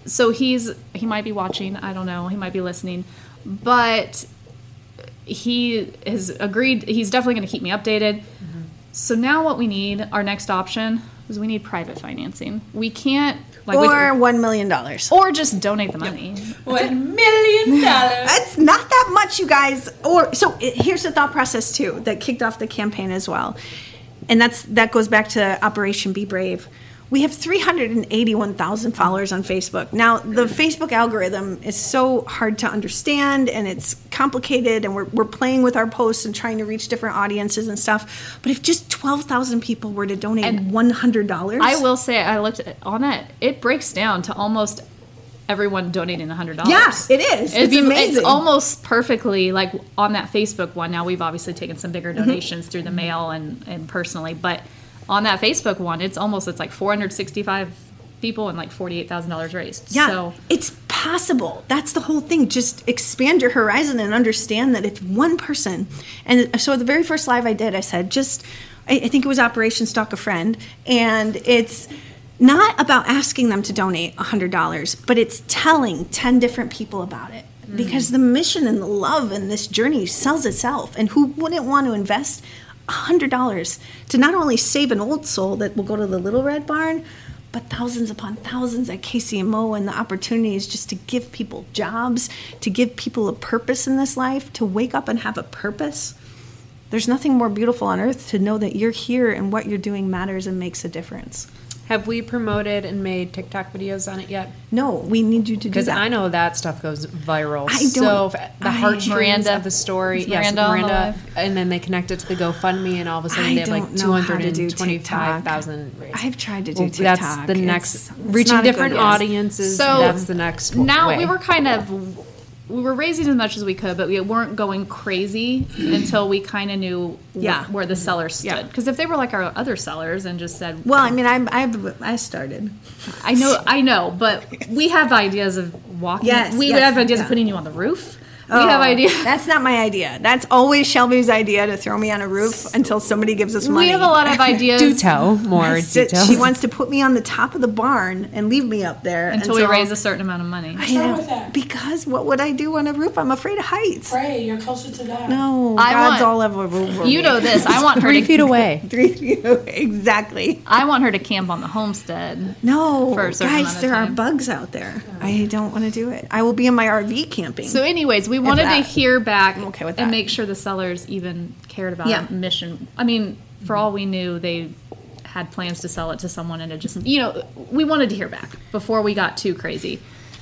So he might be watching. I don't know. He might be listening. But he has agreed. He's definitely going to keep me updated. Mm-hmm. So now what we need, our next option, is we need private financing. We can't... or $1 million. Or just donate the money. $1 million. That's not that much, you guys. Here's the thought process, too, that kicked off the campaign as well. And that goes back to Operation Be Brave. We have 381,000 followers on Facebook. Now, the Facebook algorithm is so hard to understand, and it's complicated, and we're playing with our posts and trying to reach different audiences and stuff. But if just 12,000 people were to donate $100... I will say, I looked on it. It breaks down to almost everyone donating $100. Yeah, it is. It's amazing. It's almost perfectly, like, on that Facebook one. Now, we've obviously taken some bigger donations through the mail and personally, but... on that Facebook one, it's like 465 people and like $48,000 raised. Yeah, so it's possible. That's the whole thing. Just expand your horizon and understand that if one person, and so the very first live I did, I said, I think it was Operation Stalk a Friend, and it's not about asking them to donate $100, but it's telling 10 different people about it. Because the mission and the love and this journey sells itself. And who wouldn't want to invest $100 to not only save an old soul that will go to the Little Red Barn, but thousands upon thousands at KCMO, and the opportunities just to give people jobs, to give people a purpose in this life, to wake up and have a purpose. There's nothing more beautiful on earth to know that you're here and what you're doing matters and makes a difference. Have we promoted and made TikTok videos on it yet? No, we need you to do that. Because I know that stuff goes viral. The heartstrings Miranda, of the story. Miranda, and then they connect it to the GoFundMe, and all of a sudden they have like 225,000 raised. I've tried to do TikTok. That's the next, reaching different audiences. So that's the next now way. We were raising as much as we could, but we weren't going crazy until we kind of knew where the sellers stood. Because if they were like our other sellers and just said... Well, I mean, I started. I know, but we have ideas of walking. We have ideas of putting you on the roof. We have ideas. That's not my idea. That's always Shelby's idea, to throw me on a roof until somebody gives us money. We have a lot of ideas. Do tell more details. She wants to put me on the top of the barn and leave me up there until we raise a certain amount of money. What's wrong with that? Because what would I do on a roof? I'm afraid of heights. Pray, you're closer to God. No, God's all over me. You know this. I want her 3 feet away. 3 feet away, exactly. I want her to camp on the homestead. No, for a certain amount guys, of there are time. bugs out there. I don't want to do it. I will be in my RV camping. So anyways, we wanted to hear back I'm okay with that. and make sure the sellers even cared about our mission. I mean, for all we knew, they had plans to sell it to someone, and it just, we wanted to hear back before we got too crazy.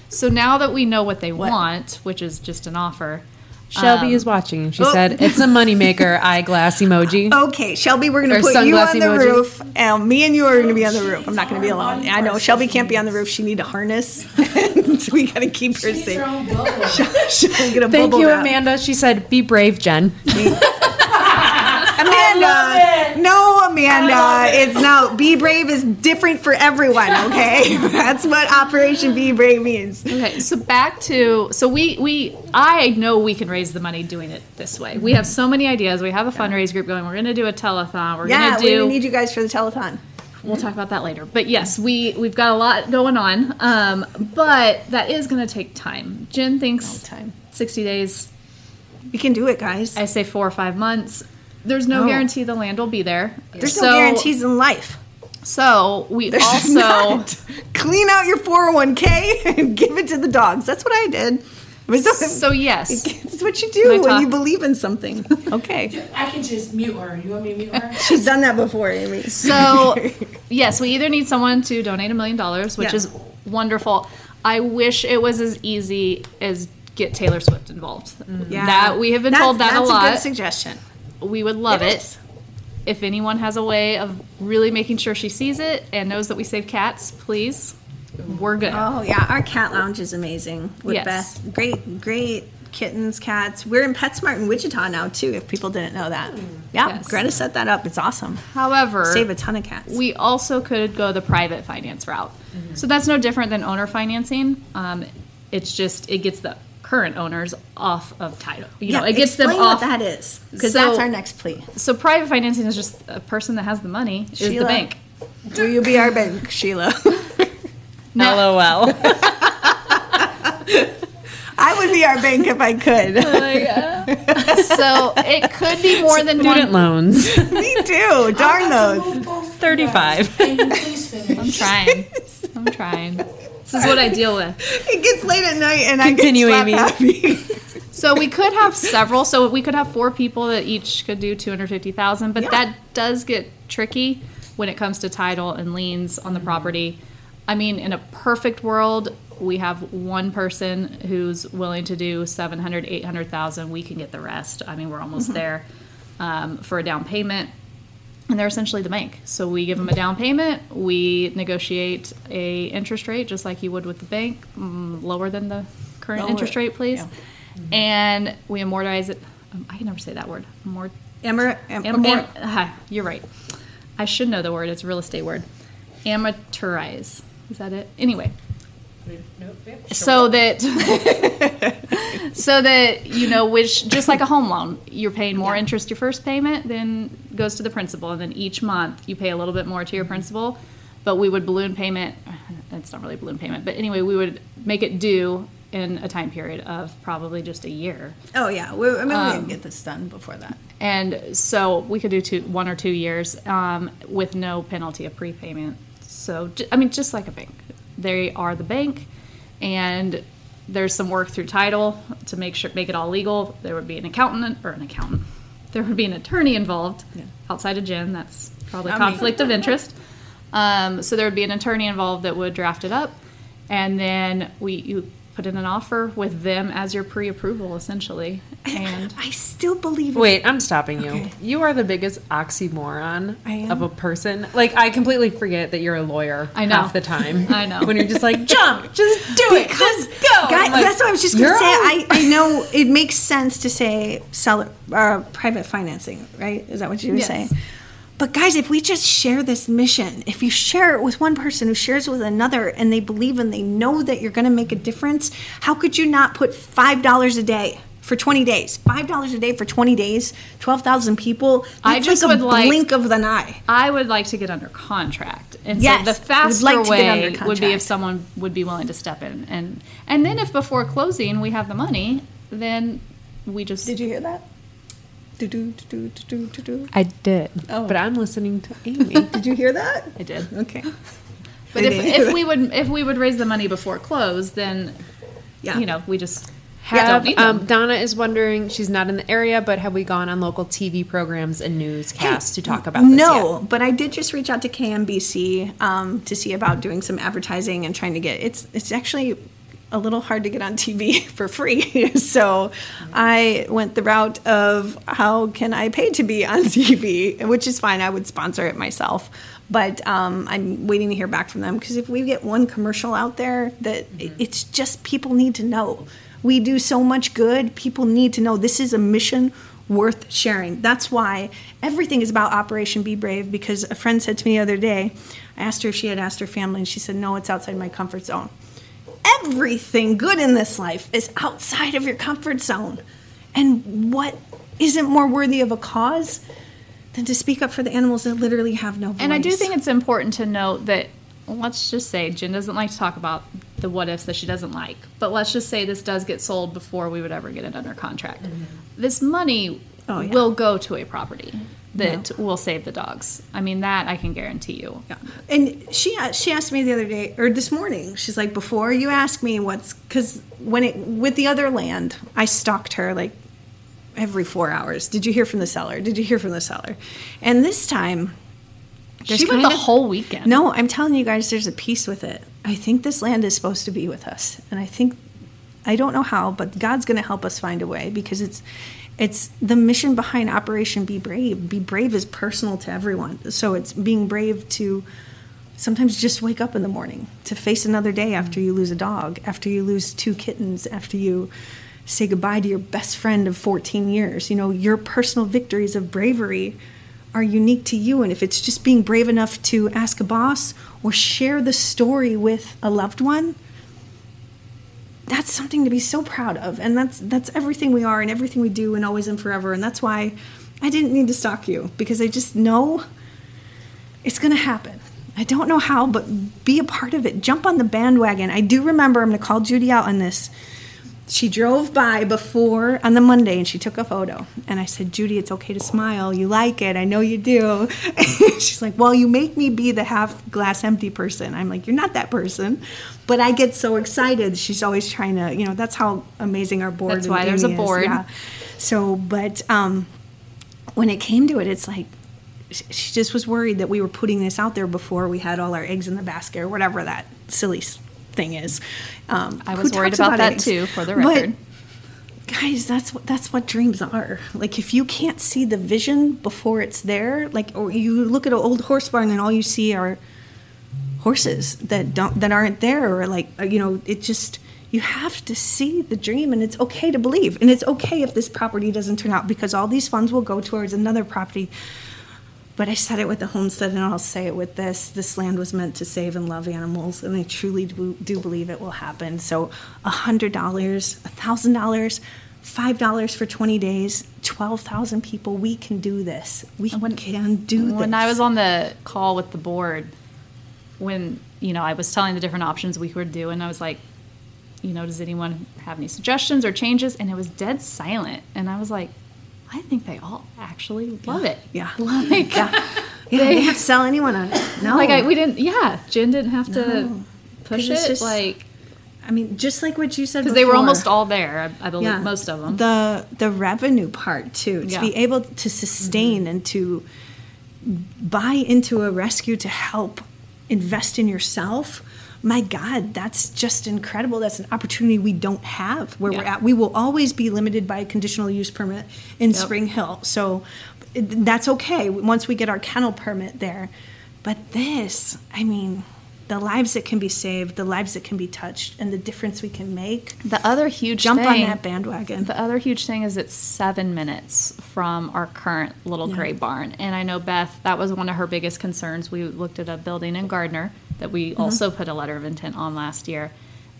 So now that we know what they want, which is just an offer. Shelby is watching. She said, it's a moneymaker eyeglass emoji. Okay, Shelby, we're going to put you on the roof. And me and you are going to be on the roof. I'm not going to be alone. I know Shelby can't be on the roof. She needs a harness. So we got to keep her safe. Thank you, Amanda. She said, be brave, Jen. Amanda. No, Amanda. It's no. Be brave is different for everyone, okay? That's what Operation Be Brave means. Okay, so back to, I know we can raise the money doing it this way. We have so many ideas. We have a fundraise group going. We're going to do a telethon. We're going to do. We need you guys for the telethon. We'll talk about that later. But yes, we've got a lot going on. But that is going to take time. Jen thinks 60 days. We can do it, guys. I say 4 or 5 months. There's no guarantee the land will be there. There's no guarantees in life. So There's not. Clean out your 401k and give it to the dogs. That's what I did. So yes. It's what you do when you believe in something. Okay. I can just mute her. You want me to mute her? She's done that before, Amy. So yes, we either need someone to donate $1 million, which is wonderful. I wish it was as easy as get Taylor Swift involved. Yeah. That we have been told that a lot. That's a good suggestion. We would love it. If anyone has a way of really making sure she sees it and knows that we save cats, please, we're good. Oh, yeah. Our cat lounge is amazing with Beth. Great kittens, cats. We're in PetSmart in Wichita now, too, if people didn't know that. Yeah, Yes. Greta set that up. It's awesome. However, Save a ton of cats. we also could go the private finance route. So that's no different than owner financing. It's just, it gets the current owners off of title. You know, it gets them explain off. what that is, because So- that's our next plea. So private financing is just a person that has the money is the Sheila. bank. Will you be our bank, Sheila? LOL. I would be our bank if I could. So it could be more than Student one. loans. Me too. Darn those. 35. Amy, please finish. I'm trying. This is what I deal with. It gets late at night and Continue, I Amy. get slap happy. So we could have several. So we could have 4 people that each could do 250,000, but Yeah. that does get tricky when it comes to title and liens on the property. I mean, in a perfect world, we have one person who's willing to do 700, 800,000. We can get the rest. I mean, we're almost there for a down payment. And they're essentially the bank. So we give them a down payment. We negotiate a interest rate just like you would with the bank, lower than the current Lower. interest rate, please. Yeah. And we amortize it. I can never say that word. You're right. I should know the word. It's a real estate word. Amateurize. Is that it? Anyway. So that you know, which just like a home loan, you're paying more interest your first payment than goes to the principal, and then each month you pay a little bit more to your principal. But we would balloon payment. It's not really balloon payment, but anyway, we would make it due in a time period of probably just a year. Oh, yeah. We can get this done before that. And so we could do 1 or 2 years with no penalty of prepayment. So, I mean, just like a bank. They are the bank, and there's some work through title to make it all legal. There would be an accountant. There would be an attorney involved outside of Jen. That's probably conflict of interest. So there would be an attorney involved that would draft it up, and then you put in an offer with them as your pre-approval, essentially. And I still believe. Wait, I'm stopping you. Okay. You are the biggest oxymoron I am? of a person. Like, I completely forget that you're a lawyer I know. half the time. I know. When you're just like, jump, just do it, just go. Guys, I'm like, that's what I was just going to you're say. on- I know it makes sense to say private financing, right? Is that what you were Yes. saying? But guys, if we just share this mission, if you share it with one person who shares it with another, and they believe and they know that you're going to make a difference, how could you not put $5 a day for 20 days? $5 a day for 20 days, 12,000 people. I That's just like would a like- blink of an eye. I would like to get under contract. And Yes, so the faster we'd like to get under way would be contract. if someone would be willing to step in. And then if before closing we have the money, then we just... Did you hear that? Do-do-do-do-do-do-do. I did, Oh. but I'm listening to Amy. Did you hear that? I did. Okay. But if we would raise the money before close, then Yeah. you know, we just Have, don't need them. Donna is wondering, she's not in the area, but have we gone on local TV programs and newscasts to talk about this No, yet? but I did just reach out to KMBC to see about doing some advertising and trying to get it's actually a little hard to get on TV for free. So I went the route of how can I pay to be on TV, which is fine. I would sponsor it myself. But I'm waiting to hear back from them, because if we get one commercial out there, that it's just people need to know. We do so much good. People need to know this is a mission worth sharing. That's why everything is about Operation Be Brave, because a friend said to me the other day, I asked her if she had asked her family, and she said, no, it's outside my comfort zone. Everything good in this life is outside of your comfort zone. And what isn't more worthy of a cause than to speak up for the animals that literally have no voice? And I do think it's important to note that, let's just say, Jen doesn't like to talk about the what ifs that she doesn't like, but let's just say this does get sold before we would ever get it under contract. This money Oh, yeah. will go to a property that will save the dogs. I mean, that I can guarantee you. Yeah. And she asked me the other day, or this morning, she's like, before you ask me because with the other land, I stalked her like every 4 hours. Did you hear from the seller? Did you hear from the seller? And this time, She went the whole weekend. No, I'm telling you guys, there's a piece with it. I think this land is supposed to be with us. And I don't know how, but God's going to help us find a way, because it's the mission behind Operation Be Brave. Be Brave is personal to everyone. So it's being brave to sometimes just wake up in the morning, to face another day after you lose a dog, after you lose 2 kittens, after you say goodbye to your best friend of 14 years. You know, your personal victories of bravery are unique to you. And if it's just being brave enough to ask a boss or share the story with a loved one, that's something to be so proud of. And that's everything we are and everything we do and always and forever. And that's why I didn't need to stalk you, because I just know it's going to happen. I don't know how, but be a part of it. Jump on the bandwagon. I do remember, I'm going to call Judy out on this. She drove by before on the Monday and she took a photo. And I said, Judy, it's okay to smile. You like it. I know you do. And she's like, well, you make me be the half glass empty person. I'm like, you're not that person. But I get so excited. She's always trying to, that's how amazing our board is. That's why there's a board. Yeah. So, but when it came to it, it's like, she just was worried that we were putting this out there before we had all our eggs in the basket or whatever that silly thing is. I was worried about that eggs? Too, for the record. But guys, that's what dreams are. Like, if you can't see the vision before it's there, like, or you look at an old horse barn and all you see are horses that aren't there, or like, it just, you have to see the dream, and it's okay to believe, and it's okay if this property doesn't turn out, because all these funds will go towards another property. But I said it with the homestead, and I'll say it with this. This land was meant to save and love animals, and I truly do believe it will happen. So $100, $1,000, $5 for 20 days, 12,000 people, we can do this. We can do this. When I was on the call with the board, when, I was telling the different options we could do, and I was like, does anyone have any suggestions or changes? And it was dead silent. And I was like, I think they all actually love it. Yeah. Like, they didn't have to sell anyone on it. No. Like, we didn't, Jen didn't have to push it. Just, like, I mean, just like what you said before. Because they were almost all there, I believe, most of them. The revenue part, too. To be able to sustain and to buy into a rescue to help invest in yourself, my God, that's just incredible. That's an opportunity we don't have where we're at. We will always be limited by a conditional use permit in Spring Hill. So that's okay once we get our kennel permit there. But this, I mean, the lives that can be saved, the lives that can be touched, and the difference we can make. The other huge Jump thing, on that bandwagon. The other huge thing is it's 7 minutes from our current little gray barn. And I know Beth, that was one of her biggest concerns. We looked at a building in Gardner that we also put a letter of intent on last year.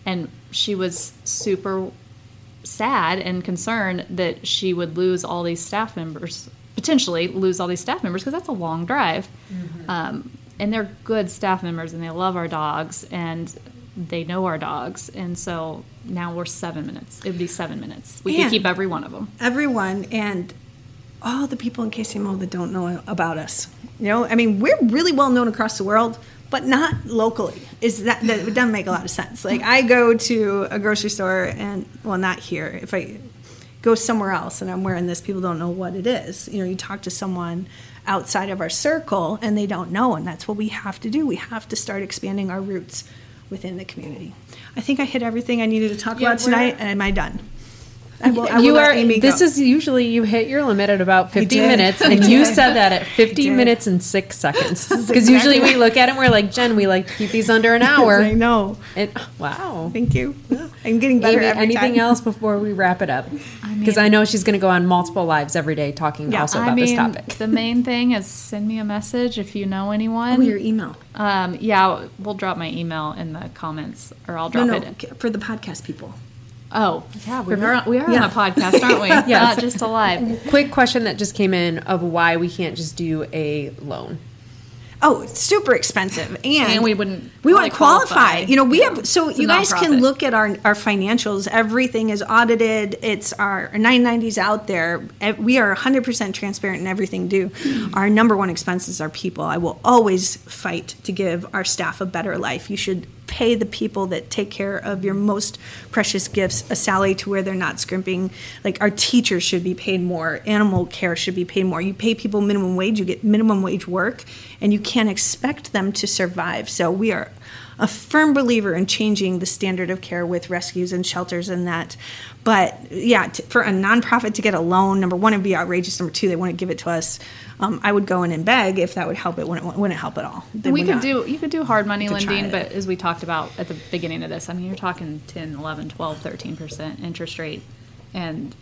And she was super sad and concerned that she would lose all these staff members, potentially lose all these staff members, because that's a long drive. And they're good staff members, and they love our dogs, and they know our dogs. And so now we're 7 minutes. It would be 7 minutes. We can keep every one of them. Everyone, and all the people in KCMO that don't know about us. I mean, we're really well known across the world, but not locally. That it doesn't make a lot of sense. Like, I go to a grocery store, and, well, not here. If I go somewhere else and I'm wearing this, people don't know what it is. You talk to someone outside of our circle, and they don't know, and that's what we have to do. We have to start expanding our roots within the community. I think I hit everything I needed to talk about tonight, and am I done? I will let Amy go. This is usually, you hit your limit at about 50 minutes, and you said that at 50 minutes and 6 seconds. Because usually we look at it and we're like, Jen, we like to keep these under an hour. I know. Wow. Thank you. I'm getting better every anything time. else before we wrap it up? Because I know she's going to go on multiple lives every day talking also about this topic. The main thing is send me a message if you know anyone. Oh, your email. We'll drop my email in the comments, or I'll drop it. For the podcast people. Oh, yeah, we are on a podcast, aren't we? Not just a live. Quick question that just came in of why we can't just do a loan. Oh, it's super expensive, and we wouldn't. We wouldn't qualify. We have. So you guys nonprofit. can look at our financials. Everything is audited. It's our 990s out there. We are 100% transparent in everything we do. Our number one expenses are people. I will always fight to give our staff a better life. You should pay the people that take care of your most precious gifts a salary to where they're not scrimping. Like, our teachers should be paid more. Animal care should be paid more. You pay people minimum wage, you get minimum wage work, and you can't expect them to survive. So we are a firm believer in changing the standard of care with rescues and shelters and that. But for a nonprofit to get a loan, number one, it'd be outrageous. Number two, they wouldn't give it to us. I would go in and beg if that would help. It wouldn't help at all. You could do hard money lending, but as we talked about at the beginning of this, I mean, you're talking 10, 11, 12, 13% interest rate, and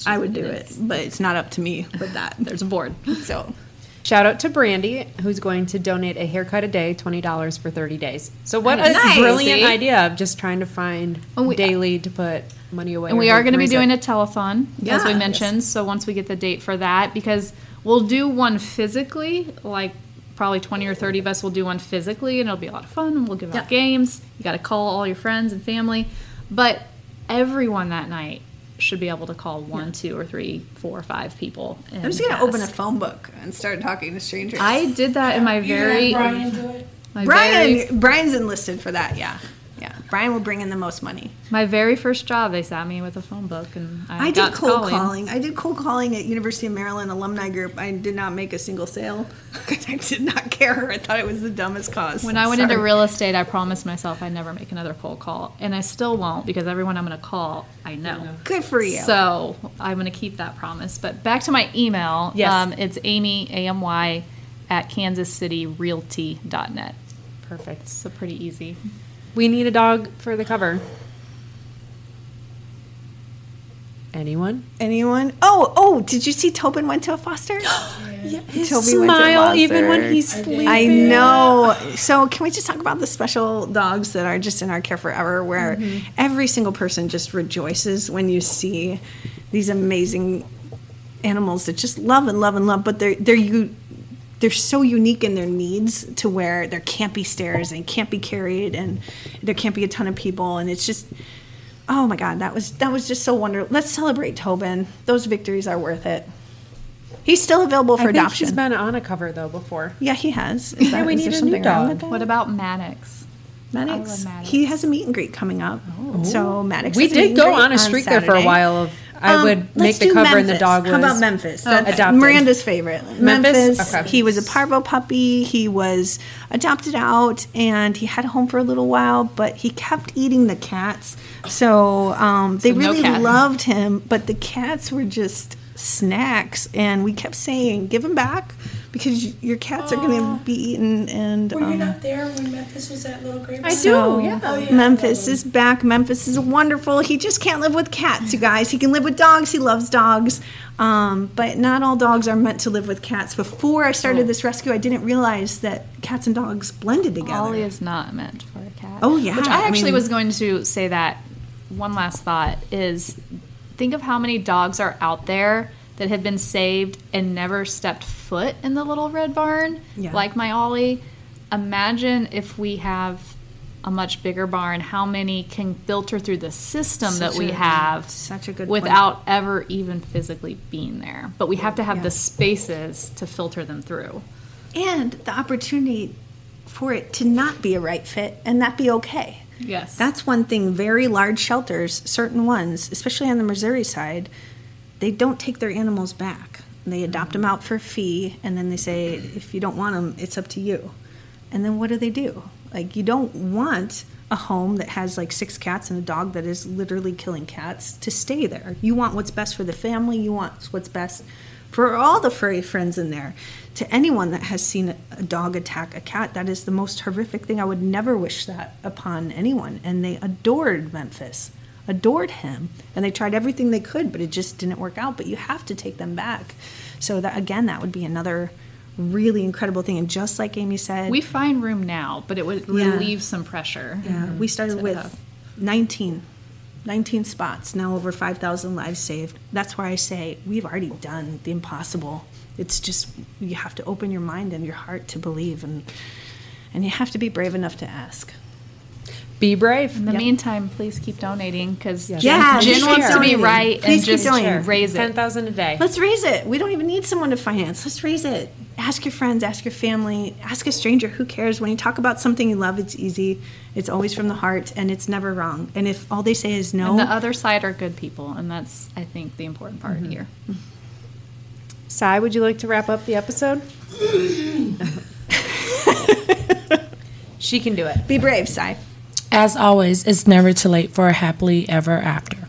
I would do it, but it's not up to me with that. There's a board. So Shout out to Brandy, who's going to donate a haircut a day, $20 for 30 days. So what a Nice. brilliant See? idea of just trying to find daily to put money away. And we or are going to be raise doing it. a telethon, as we mentioned. So once we get the date for that, because we'll do one physically, like probably 20 or 30 of us will do one physically, and it'll be a lot of fun. And we'll give out games. You got to call all your friends and family. But everyone that night should be able to call 1, 2, or 3, 4, 5 people. I'm just going to open a phone book and start talking to strangers. I did that in my You very... let Brian do it? Brian's enlisted for that, yeah. Brian will bring in the most money. My very first job, they sat me with a phone book, and I did got cold calling. calling. I did cold calling at University of Maryland Alumni Group. I did not make a single sale because I did not care. I thought it was the dumbest cause. When I went into real estate, I promised myself I'd never make another cold call, and I still won't because everyone I'm going to call, I know. Good for you. So I'm going to keep that promise. But back to my email. Yes. It's Amy, AMY, at kansascityrealty.net. Perfect. So pretty easy. We need a dog for the cover. Anyone? Oh, did you see Tobin went to a foster? Yeah, his Toby went to smile even when Foster. he's sleeping. I know. So can we just talk about the special dogs that are just in our care forever, where every single person just rejoices when you see these amazing animals that just love and love and love, but they're so unique in their needs to where there can't be stairs and can't be carried and there can't be a ton of people, and it's just, oh my God, that was just so wonderful. Let's celebrate Tobin. Those victories are worth it. He's still available for I think adoption. he's been on a cover though before. Yeah, he has. we need there a something new wrong dog. with that? What about Maddox? Maddox? I love Maddox. He has a meet and greet coming up. So Maddox. We has a meet did and go greet on a streak there for a Saturday. while of I would make Let's the do cover and the Memphis. dog was How about Memphis? That's adopted. Miranda's favorite. Memphis? Okay. He was a parvo puppy. He was adopted out, and he had a home for a little while, but he kept eating the cats. So they So no really cats. loved him, but the cats were just snacks, and we kept saying, give him back because your cats are going to be eaten. And Were you not there when Memphis was at Little Grapevine? I do, so, yeah. Oh, yeah. Memphis is back. Memphis is wonderful. He just can't live with cats, you guys. He can live with dogs. He loves dogs. But not all dogs are meant to live with cats. Before I started this rescue, I didn't realize that cats and dogs blended together. Ollie is not meant for a cat. Oh, yeah. Which I I actually mean- was going to say that. One last thought is think of how many dogs are out there that have been saved and never stepped foot in the little red barn, Yeah. like my Ollie. Imagine if we have a much bigger barn, how many can filter through the system that we have Such a good point. without ever even physically being there. But we have to have the spaces to filter them through. And the opportunity for it to not be a right fit and that be okay. Yes. That's one thing. Very large shelters, certain ones, especially on the Missouri side, they don't take their animals back. They adopt them out for a fee, and then they say, if you don't want them, it's up to you. And then what do? Like, you don't want a home that has like 6 cats and a dog that is literally killing cats to stay there. You want what's best for the family. You want what's best for all the furry friends in there. To anyone that has seen a dog attack a cat, that is the most horrific thing. I would never wish that upon anyone. And they adored Memphis, adored him. And they tried everything they could, but it just didn't work out. But you have to take them back. So that, again, that would be another really incredible thing. And just like Amy said, We find room now, but it would relieve some pressure. we started to with have. 19 spots, now over 5,000 lives saved. That's why I say we've already done the impossible. It's just you have to open your mind and your heart to believe, and you have to be brave enough to ask. Be brave. In the meantime, please keep donating because Yeah, Jen keep wants to be donating. right Please and keep just donating. raise it. 10,000 a day. Let's raise it. We don't even need someone to finance. Let's raise it. Ask your friends, ask your family, ask a stranger. Who cares? When you talk about something you love, it's easy. It's always from the heart, and it's never wrong. And if all they say is no, And the other side are good people, and that's, I think, the important part here. Sai, would you like to wrap up the episode? She can do it. be brave, Sai. As always, it's never too late for a happily ever after.